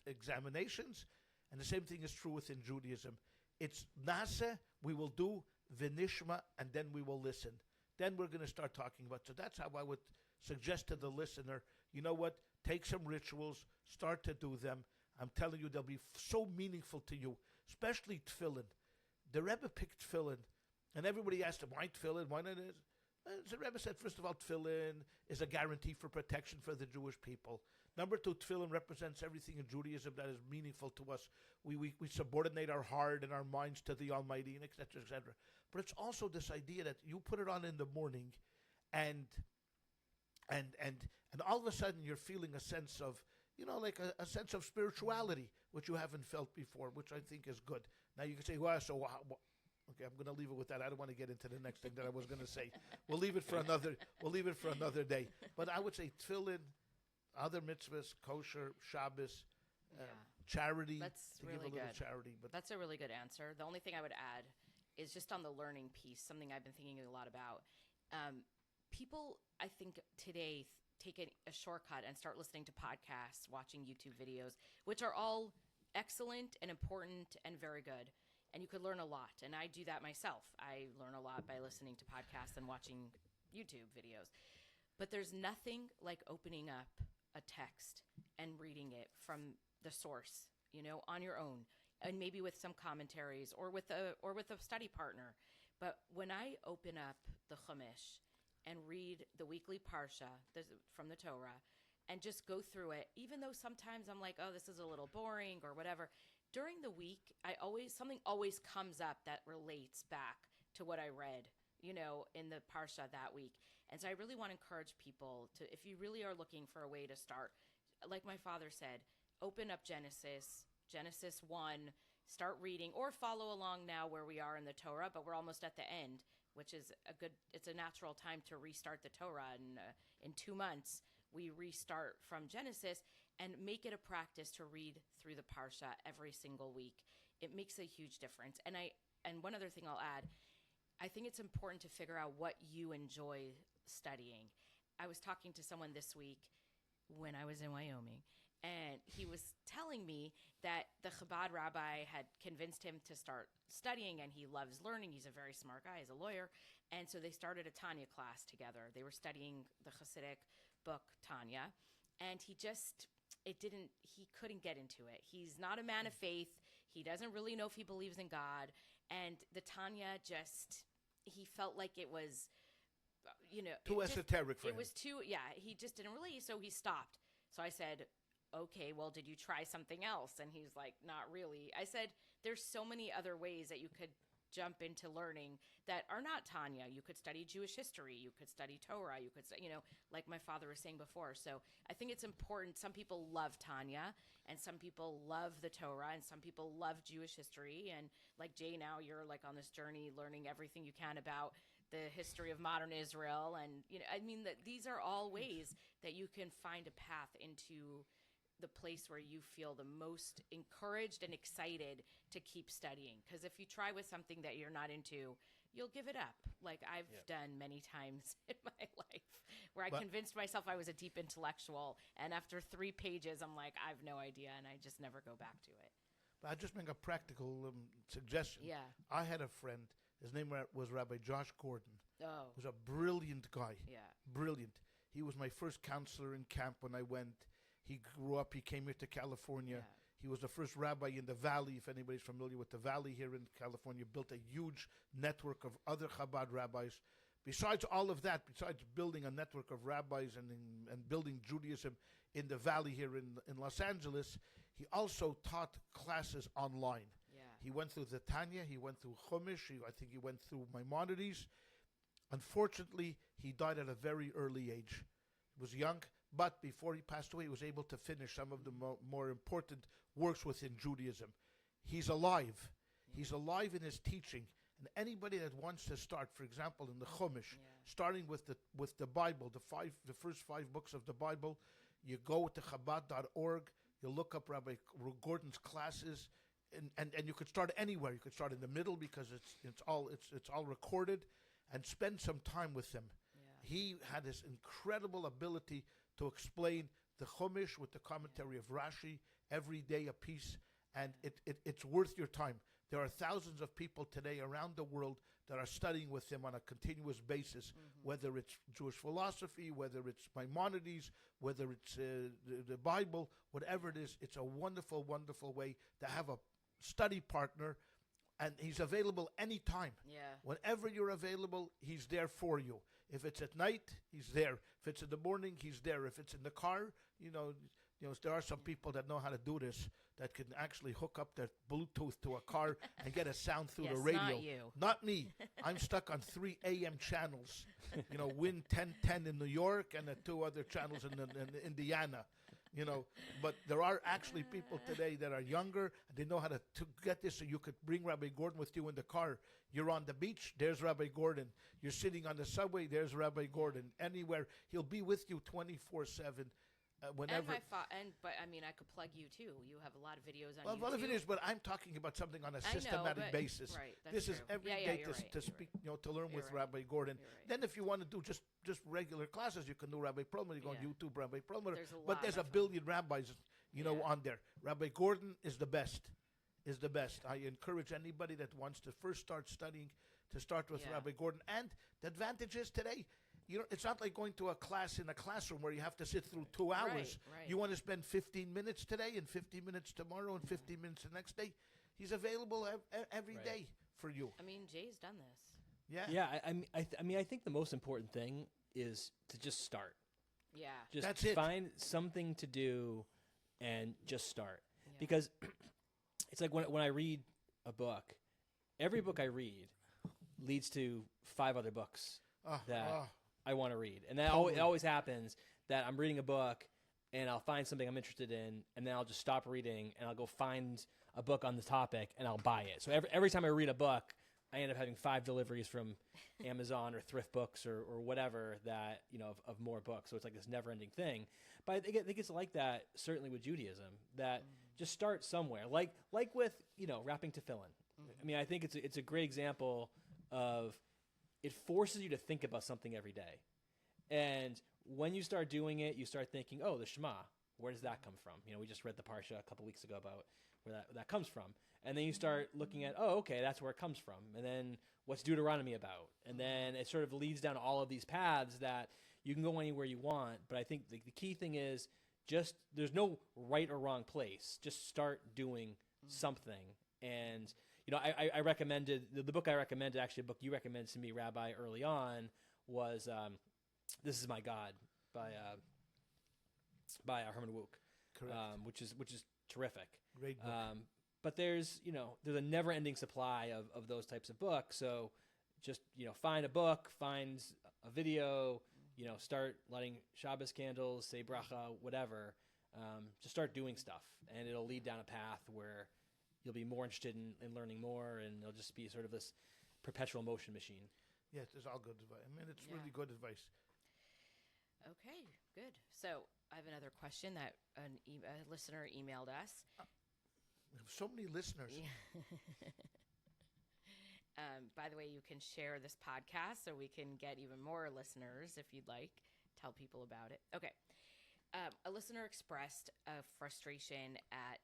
examinations. And the same thing is true within Judaism. It's nasa, we will do, v'nishma, and then we will listen. Then we're going to start talking about. So that's how I would suggest to the listener, you know what? Take some rituals, start to do them. I'm telling you, they'll be so meaningful to you, especially tefillin. The Rebbe picked tefillin, and everybody asked him, why tefillin? Why not this? The Rebbe said, first of all, tefillin is a guarantee for protection for the Jewish people. Number two, tefillin represents everything in Judaism that is meaningful to us. We subordinate our heart and our minds to the Almighty, and et cetera, et cetera. But it's also this idea that you put it on in the morning, and all of a sudden you're feeling a sense of, like a sense of spirituality, which you haven't felt before, which I think is good. Now you can say, well, so okay, I'm going to leave it with that. I don't want to get into the next thing that I was going to say. We'll leave it for another day. But I would say tefillin, other mitzvahs, kosher, Shabbos, charity. That's to really give a little good. charity. But that's a really good answer. The only thing I would add is just on the learning piece, something I've been thinking a lot about. People, I think, today take a shortcut and start listening to podcasts, watching YouTube videos, which are all excellent and important and very good. And you could learn a lot. And I do that myself. I learn a lot by listening to podcasts and watching YouTube videos. But there's nothing like opening up a text and reading it from the source, on your own, and maybe with some commentaries or with a study partner. But when I open up the Chumash and read the weekly parsha from the Torah and just go through it, even though sometimes I'm like, oh, this is a little boring or whatever, during the week, something always comes up that relates back to what I read, in the parsha that week. And so I really want to encourage people to, if you really are looking for a way to start, like my father said, open up Genesis 1, start reading, or follow along now where we are in the Torah, but we're almost at the end, which is it's a natural time to restart the Torah. And in 2 months, we restart from Genesis, and make it a practice to read through the parsha every single week. It makes a huge difference. And one other thing I'll add, I think it's important to figure out what you enjoy studying. I was talking to someone this week when I was in Wyoming, and he was telling me that the Chabad rabbi had convinced him to start studying, and he loves learning. He's a very smart guy. He's a lawyer. And so they started a Tanya class together. They were studying the Hasidic book Tanya, and he couldn't get into it. He's not a man of faith. He doesn't really know if he believes in God. And the Tanya he felt like it was, too esoteric for him. It was too, he just didn't really, so he stopped. So I said, okay, well, did you try something else? And he's like, not really. I said, there's so many other ways that you could jump into learning that are not Tanya. You could study Jewish history. You could study Torah. You could, like my father was saying before. So I think it's important. Some people love Tanya, and some people love the Torah, and some people love Jewish history. And like Jay, now you're like on this journey learning everything you can about the history of modern Israel. And, that these are all ways that you can find a path into the place where you feel the most encouraged and excited to keep studying. Because if you try with something that you're not into, you'll give it up. Like I've done many times in my life where I convinced myself I was a deep intellectual. And after 3 pages, I'm like, I have no idea. And I just never go back to it. But I'll just make a practical suggestion. Yeah. I had a friend. His name was Rabbi Josh Gordon. Oh. He was a brilliant guy. Yeah. Brilliant. He was my first counselor in camp when I went. He grew up. He came here to California. Yeah. He was the first rabbi in the Valley. If anybody's familiar with the Valley here in California, built a huge network of other Chabad rabbis. Besides all of that, besides building a network of rabbis and building Judaism in the Valley here in Los Angeles, he also taught classes online. Yeah. He went through the Tanya. He went through Chumash. I think he went through Maimonides. Unfortunately, he died at a very early age. He was young. But before he passed away, he was able to finish some of the more important works within Judaism. He's alive. He's alive in his teaching. And anybody that wants to start, for example, in the Chumash, starting with the Bible, the first 5 books of the Bible, you go to Chabad.org, you look up Rabbi Gordon's classes, and you could start anywhere. You could start in the middle because it's all recorded, and spend some time with him. Yeah. He had this incredible ability to explain the Chumash with the commentary of Rashi every day a piece, and it's worth your time. There are thousands of people today around the world that are studying with him on a continuous basis, whether it's Jewish philosophy, whether it's Maimonides, whether it's the Bible, whatever it is. It's a wonderful, wonderful way to have a study partner, and he's available anytime. Yeah. Whenever you're available, he's there for you. If it's at night, he's there. If it's in the morning, he's there. If it's in the car, there are some people that know how to do this, that can actually hook up their Bluetooth to a car and get a sound through the radio. Not you. Not me. I'm stuck on 3 AM channels. Win 1010 in New York and the 2 other channels in Indiana. But there are actually people today that are younger, and they know how to get this. So you could bring Rabbi Gordon with you in the car. You're on the beach, there's Rabbi Gordon. You're sitting on the subway, there's Rabbi Gordon. Anywhere, he'll be with you 24/7. Whenever. But I could plug you too. You have a lot of videos on YouTube. A lot of videos, but I'm talking about something on a systematic basis. Right, this true. is every day to speak, to learn with Rabbi Gordon. Then, if you want to do just regular classes, you can do Rabbi Perlmutter. You go on YouTube, Rabbi Perlmutter. But there's a billion rabbis, on there. Rabbi Gordon is the best. I encourage anybody that wants to first start studying to start with Rabbi Gordon. And the advantage is today, it's not like going to a class in a classroom where you have to sit through 2 hours. Right. You want to spend 15 minutes today and 15 minutes tomorrow and 15 minutes the next day. He's available every day for you. Jay's done this. Yeah. Yeah. I think the most important thing is to just start. Yeah. Just That's it. Find something to do and just start. Yeah. Because it's like when I read a book, every book I read leads to 5 other books that I want to read. And that it always happens that I'm reading a book and I'll find something I'm interested in, and then I'll just stop reading and I'll go find a book on the topic and I'll buy it. So every time I read a book, I end up having 5 deliveries from Amazon or Thrift Books or whatever that, of more books. So it's like this never-ending thing. But I think it's like that certainly with Judaism, that just start somewhere. Like with, wrapping tefillin. I think it's a great example of it forces you to think about something every day. And when you start doing it, you start thinking, oh, the Shema, where does that come from? We just read the Parsha a couple weeks ago about where that comes from. And then you start looking at, oh, okay, that's where it comes from. And then what's Deuteronomy about? And then it sort of leads down all of these paths that you can go anywhere you want. But I think the key thing is just there's no right or wrong place. Just start doing something. And, I recommended, the book I recommended, actually a book you recommended to me, Rabbi, early on, was This Is My God by Herman Wouk, which is terrific. Great book. But there's a never-ending supply of those types of books. So just find a book, find a video, start lighting Shabbos candles, say bracha, whatever. Just start doing stuff, and it'll lead down a path where you'll be more interested in learning more, and it'll just be sort of this perpetual motion machine. Yes, it's all good advice. I mean, it's really good advice. Okay, good. So I have another question that a listener emailed us. We have so many listeners. By the way, you can share this podcast so we can get even more listeners if you'd like. Tell people about it. Okay. A listener expressed a frustration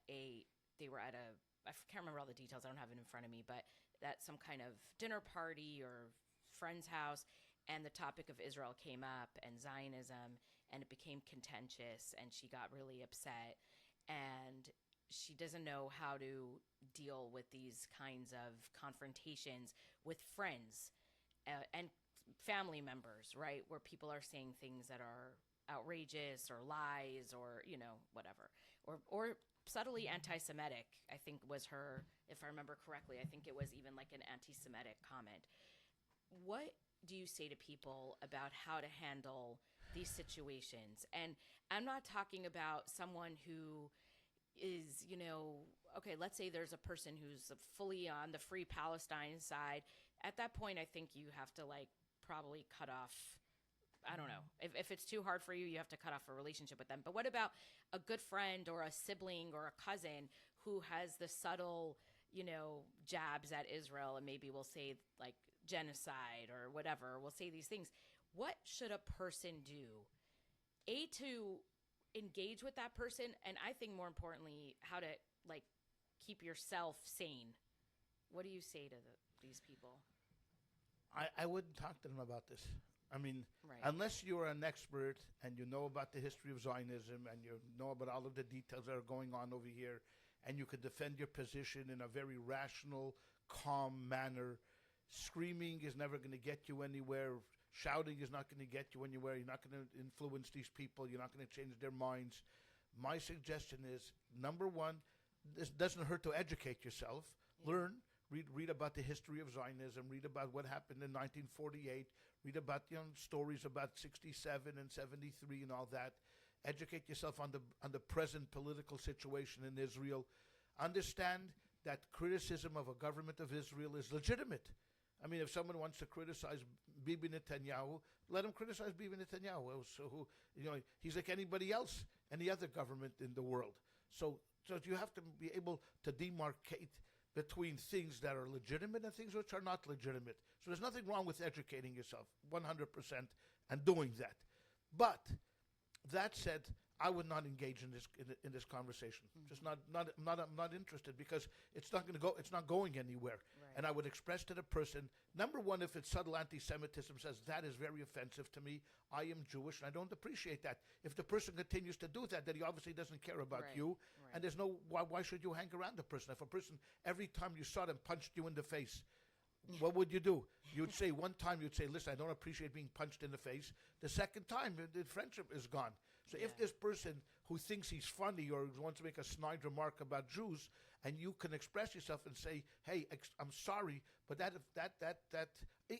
they were at I can't remember all the details. I don't have it in front of me, but at some kind of dinner party or friend's house, and the topic of Israel came up and Zionism, and it became contentious, and she got really upset, and she doesn't know how to deal with these kinds of confrontations with friends and family members, right, where people are saying things that are outrageous or lies or whatever, or subtly anti-Semitic. I think was her, if I remember correctly, I think it was even like an anti-Semitic comment. What do you say to people about how to handle these situations? And I'm not talking about someone who is, okay, let's say there's a person who's fully on the Free Palestine side. At that point, I think you have to probably cut off, I don't know. If it's too hard for you, you have to cut off a relationship with them. But what about a good friend or a sibling or a cousin who has the subtle, jabs at Israel, and maybe we'll say genocide or whatever, we'll say these things. What should a person do? To engage with that person, and I think more importantly, how to keep yourself sane. What do you say to these people? I wouldn't talk to them about this. I mean, right. Unless you're an expert and you know about the history of Zionism and you know about all of the details that are going on over here, and you could defend your position in a very rational, calm manner. Screaming is never going to get you anywhere. Shouting is not going to get you anywhere. You're not going to influence these people. You're not going to change their minds. My suggestion is, number one, this doesn't hurt to educate yourself. Yeah. Learn. Read about the history of Zionism. Read about what happened in 1948. Read about stories about 67 and 73 and all that. Educate yourself on the present political situation in Israel. Understand that criticism of a government of Israel is legitimate. I mean, if someone wants to criticize Bibi Netanyahu, let him criticize Bibi Netanyahu. So he's like anybody else, any other government in the world. So you have to be able to demarcate between things that are legitimate and things which are not legitimate. So there's nothing wrong with educating yourself 100% and doing that. But that said, I would not engage in this conversation. Mm-hmm. Just not interested, because it's not going anywhere. Right. And I would express to the person, number one, if it's subtle anti-Semitism, says that is very offensive to me. I am Jewish and I don't appreciate that. If the person continues to do that, then he obviously doesn't care about you. Right. And there's no why should you hang around the person? If a person every time you saw them punched you in the face, what would you do? You'd say one time, listen, I don't appreciate being punched in the face. The second time, the friendship is gone. So if this person who thinks he's funny or wants to make a snide remark about Jews, and you can express yourself and say, hey, I'm sorry, but that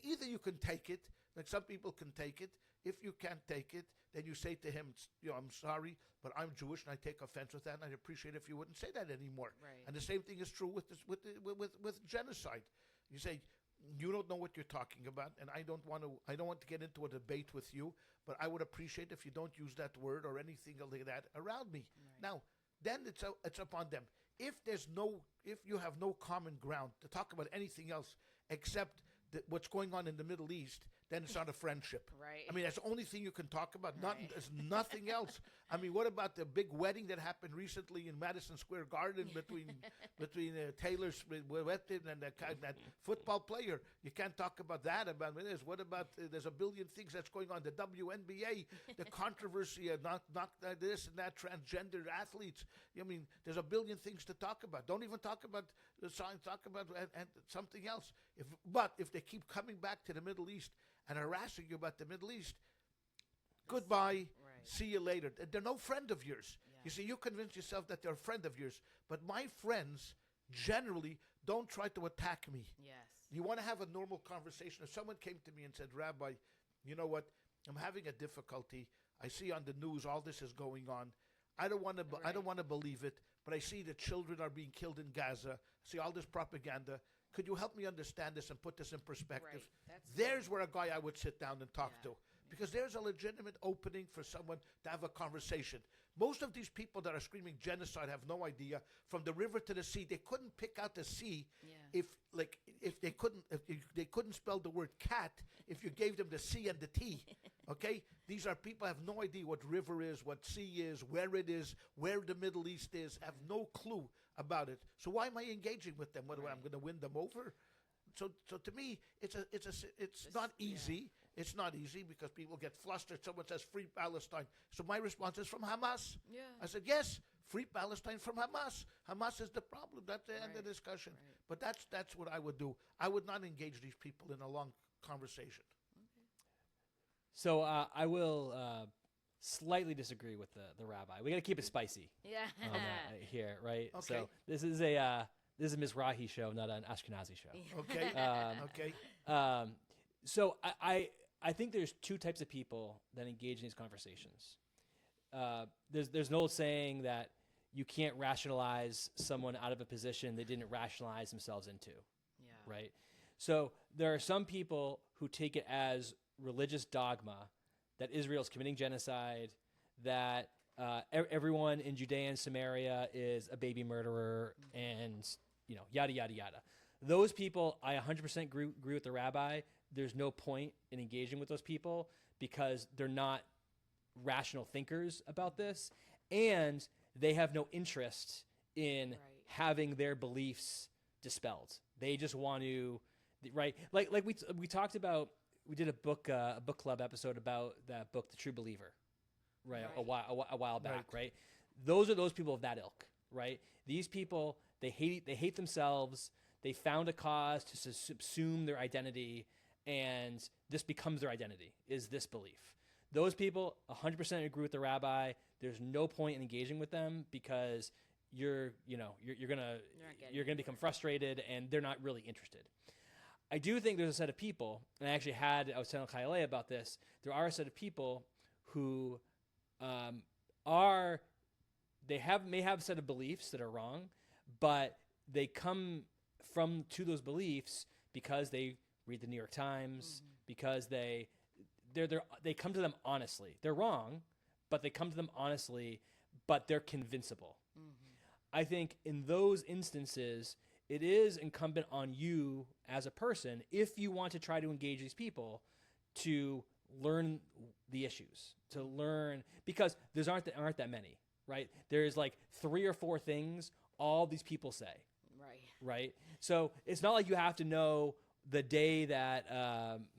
either you can take it, like some people can take it. If you can't take it, then you say to him, I'm sorry, but I'm Jewish and I take offense with that, and I'd appreciate if you wouldn't say that anymore. Right. And the same thing is true with genocide. You say, you don't know what you're talking about, and I don't want to get into a debate with you, but I would appreciate if you don't use that word or anything like that around me. Right. Now, then it's upon them. If you have no common ground to talk about anything else except what's going on in the Middle East, then it's not a friendship. Right. I mean, that's the only thing you can talk about. Right. There's nothing else. I mean, what about the big wedding that happened recently in Madison Square Garden between Taylor Swift and that football player? You can't talk about that. About this. What about there's a billion things that's going on. The WNBA, the controversy of not this and that transgender athletes. I mean, there's a billion things to talk about. Don't even talk about the sign. Talk about and something else. But if they keep coming back to the Middle East and harassing you about the Middle East, goodbye. Right. See you later. They're no friend of yours. Yeah. You see, you convince yourself that they're a friend of yours. But my friends generally don't try to attack me. Yes. You want to have a normal conversation. If someone came to me and said, Rabbi, you know what? I'm having a difficulty. I see on the news all this is going on. I don't want to. I don't want to believe it. But I see the children are being killed in Gaza. I see all this propaganda. Could you help me understand this and put this in perspective? Right. There's where a guy I would sit down and talk to. Because there's a legitimate opening for someone to have a conversation. Most of these people that are screaming genocide have no idea. From the river to the sea, they couldn't pick out the sea if they couldn't spell the word cat if you gave them the C and the T. Okay? These are people have no idea what river is, what sea is, where it is, where the Middle East is, have no clue about it. So why am I engaging with them? What am I going to win them over? So to me, it's not easy. Yeah. It's not easy because people get flustered. Someone says free Palestine. So my response is from Hamas. Yeah. I said, yes, free Palestine from Hamas. Hamas is the problem. That's the end of the discussion. Right. But that's what I would do. I would not engage these people in a long conversation. So I will slightly disagree with the rabbi. We got to keep it spicy. Yeah. Here, right? Okay. So this is a Mizrahi show, not an Ashkenazi show. Okay. Okay. So I think there's two types of people that engage in these conversations. There's an old saying that you can't rationalize someone out of a position they didn't rationalize themselves into. Yeah. Right? So there are some people who take it as religious dogma that Israel's committing genocide, that everyone in Judea and Samaria is a baby murderer, and yada yada yada. Those people, I 100% agree with the rabbi. There's no point in engaging with those people because they're not rational thinkers about this, and they have no interest in having their beliefs dispelled. They just want to, right? Like we talked about. We did a book club episode about that book, The True Believer, right? A while back, right? Those are those people of that ilk, right? These people, they hate themselves. They found a cause to subsume their identity, and this becomes their identity, is this belief. Those people 100% agree with the rabbi. There's no point in engaging with them because you're gonna become frustrated, and they're not really interested. I do think there's a set of people, and I was telling ChayaLeah about this. There are a set of people who may have a set of beliefs that are wrong, but they come to those beliefs because they read the New York Times, because they come to them honestly. They're wrong, but they come to them honestly, but they're convincible. I think in those instances, it is incumbent on you as a person, if you want to try to engage these people, to learn the issues, to learn, because there aren't that many, right? There's like 3 or 4 things all these people say, right? So it's not like you have to know the day that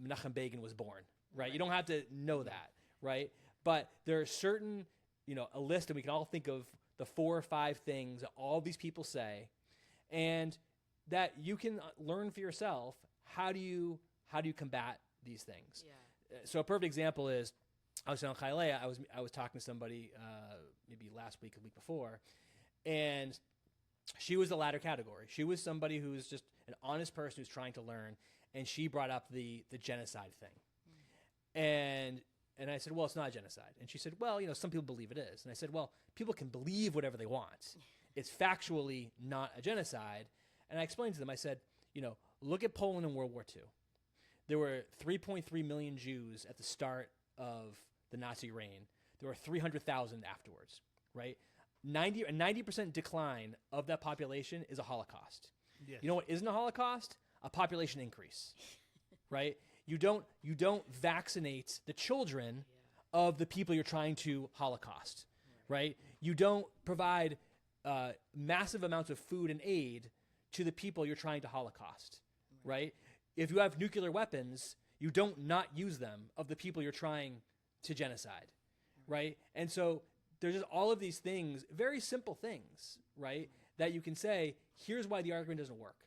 Menachem Begin was born, right? You don't have to know that, right? But there are certain, a list, and we can all think of the 4 or 5 things that all these people say, and that you can learn for yourself. How do you combat these things? Yeah. So a perfect example is, I was telling ChayaLeah, I was talking to somebody maybe last week, a week before, and she was the latter category. She was somebody who was just an honest person who's trying to learn, and she brought up the genocide thing, and I said, well, it's not a genocide, and she said, well, some people believe it is, and I said, well, people can believe whatever they want. It's factually not a genocide. And I explained to them, I said, look at Poland in World War II. There were 3.3 million Jews at the start of the Nazi reign. There were 300,000 afterwards, right? 90% decline of that population is a Holocaust. Yes. You know what isn't a Holocaust? A population increase, right? You don't vaccinate the children of the people you're trying to Holocaust, right? You don't provide massive amounts of food and aid to the people you're trying to Holocaust, right? If you have nuclear weapons, you don't not use them of the people you're trying to genocide, right? And so there's just all of these things, very simple things, right, that you can say, here's why the argument doesn't work.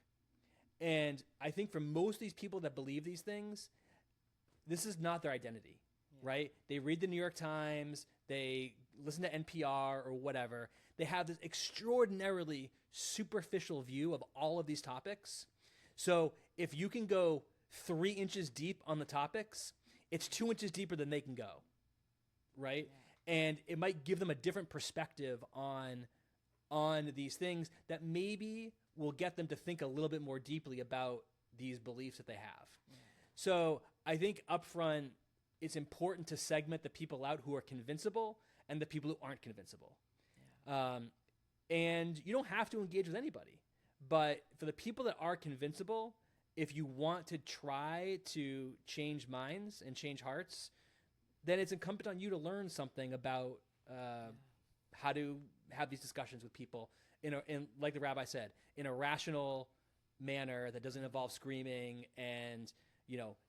And I think for most of these people that believe these things, this is not their identity, right? They read the New York Times, they listen to NPR or whatever. They have this extraordinarily superficial view of all of these topics. So if you can go 3 inches deep on the topics, it's 2 inches deeper than they can go, right? Yeah. And it might give them a different perspective on these things that maybe will get them to think a little bit more deeply about these beliefs that they have. Yeah. So I think up front, it's important to segment the people out who are convincible and the people who aren't convincible. Yeah. And you don't have to engage with anybody. But for the people that are convincible, if you want to try to change minds and change hearts, then it's incumbent on you to learn something about how to have these discussions with people in like the rabbi said, in a rational manner that doesn't involve screaming and,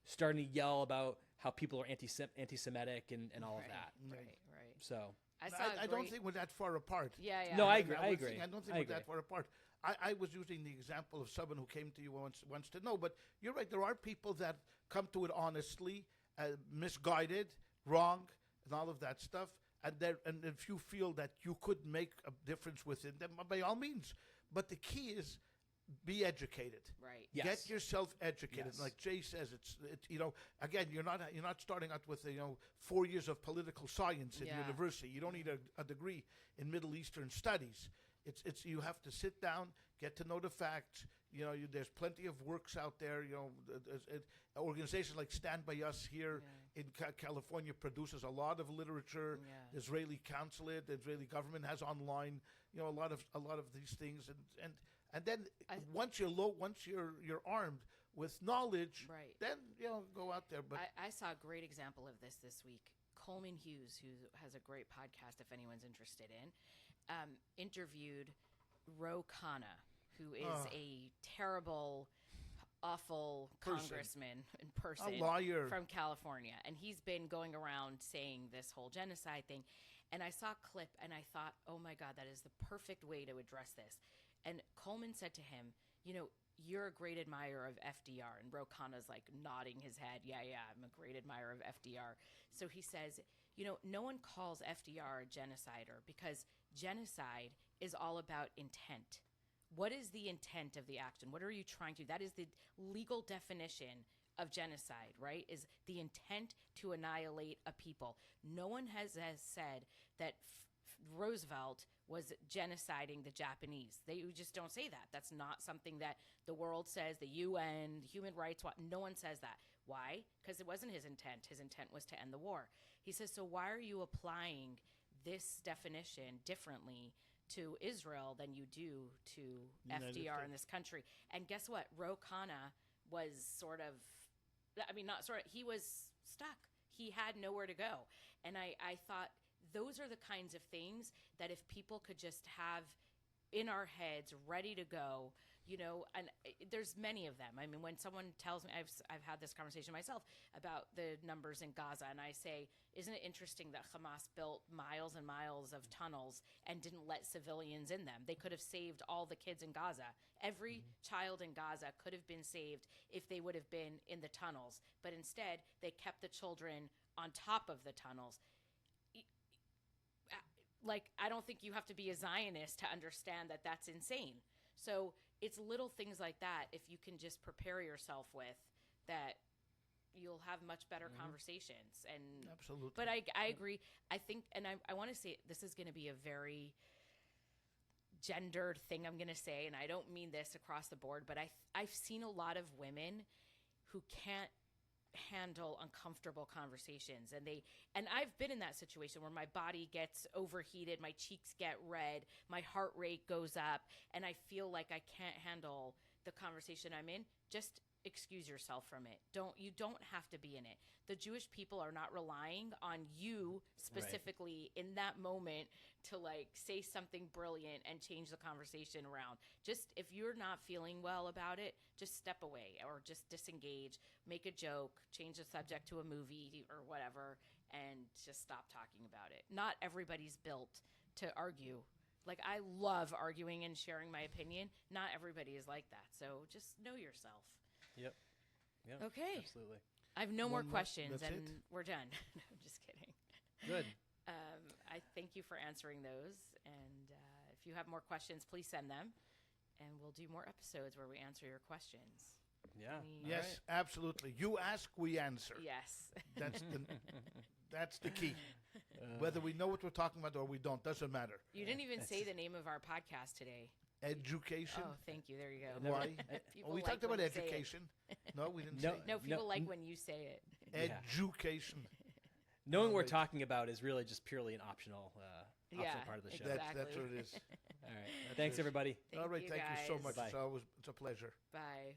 starting to yell about how people are anti-Semitic and all of that. Right. So I don't think we're that far apart. Yeah. No, I agree. I don't think we're that far apart. I was using the example of someone who came to you wants to know, but you're right. There are people that come to it honestly, misguided, wrong, and all of that stuff. And if you feel that you could make a difference within them, by all means. But the key is be educated. Right. Yes. Get yourself educated. Yes. Like Jay says, it's again, you're not starting out with 4 years of political science in university. You don't need a degree in Middle Eastern studies. It's you have to sit down, get to know the facts. There's plenty of works out there. Organizations like Stand By Us here in California produces a lot of literature. Yeah. The Israeli consulate, the Israeli government has online, a lot of these things, and then once you're armed with knowledge, right. then go out there. But I saw a great example of this week. Coleman Hughes, who has a great podcast, if anyone's interested in, interviewed Ro Khanna, who is a terrible, awful congressman in person, a lawyer from California. And he's been going around saying this whole genocide thing. And I saw a clip and I thought, oh my God, that is the perfect way to address this. And Coleman said to him, you're a great admirer of FDR. And Ro Khanna's like nodding his head. Yeah, I'm a great admirer of FDR. So he says, no one calls FDR a genocider because genocide is all about intent. What is the intent of the action? What are you trying to do? That is the legal definition of genocide, right? Is the intent to annihilate a people. No one has said that Roosevelt was genociding the Japanese. They just don't say that. That's not something that the world says, the UN, Human Rights Watch, no one says that. Why? Because it wasn't his intent. His intent was to end the war. He says, so why are you applying this definition differently to Israel than you do to FDR in this country? And guess what? Ro Khanna was he was stuck. He had nowhere to go. And I thought those are the kinds of things that if people could just have in our heads ready to go, and there's many of them. I mean, when someone tells me, I've had this conversation myself about the numbers in Gaza, and I say, isn't it interesting that Hamas built miles and miles of tunnels and didn't let civilians in them? They could have saved all the kids in Gaza. Every child in Gaza could have been saved if they would have been in the tunnels, but instead they kept the children on top of the tunnels. I don't think you have to be a Zionist to understand that that's insane. So it's little things like that, if you can just prepare yourself with, that you'll have much better conversations. And absolutely. But I agree. I think, and I want to say, this is going to be a very gendered thing I'm going to say, and I don't mean this across the board, but I've seen a lot of women who can't handle uncomfortable conversations, and I've been in that situation where my body gets overheated, my cheeks get red, my heart rate goes up, and I feel like I can't handle the conversation I'm in. Just excuse yourself from it. You don't have to be in it. The Jewish people are not relying on you specifically in that moment to like say something brilliant and change the conversation around. Just if you're not feeling well about it, just step away or just disengage, make a joke, change the subject to a movie or whatever, and just stop talking about it. Not everybody's built to argue. Like, I love arguing and sharing my opinion. Not everybody is like that. So just know yourself. Yep. Okay. Absolutely. I have no more One more- questions, that's and it? we're done. No, I'm just kidding. Good. I thank you for answering those. And if you have more questions, please send them. And we'll do more episodes where we answer your questions. Yeah. Yes, absolutely. You ask, we answer. Yes. That's the key. Whether we know what we're talking about or we don't, doesn't matter. You didn't even say the name of our podcast today. Education. Oh, thank you. There you go. Why? People We like talked about when you say it. education. No, we didn't No. say No, people No, like when you say it. education. Knowing what we're Wait. talking about is really just purely an optional part of the show. exactly. That's what it is. All right. Thanks, everybody. All right, you thank you so guys. much. Bye. It's a pleasure. Bye.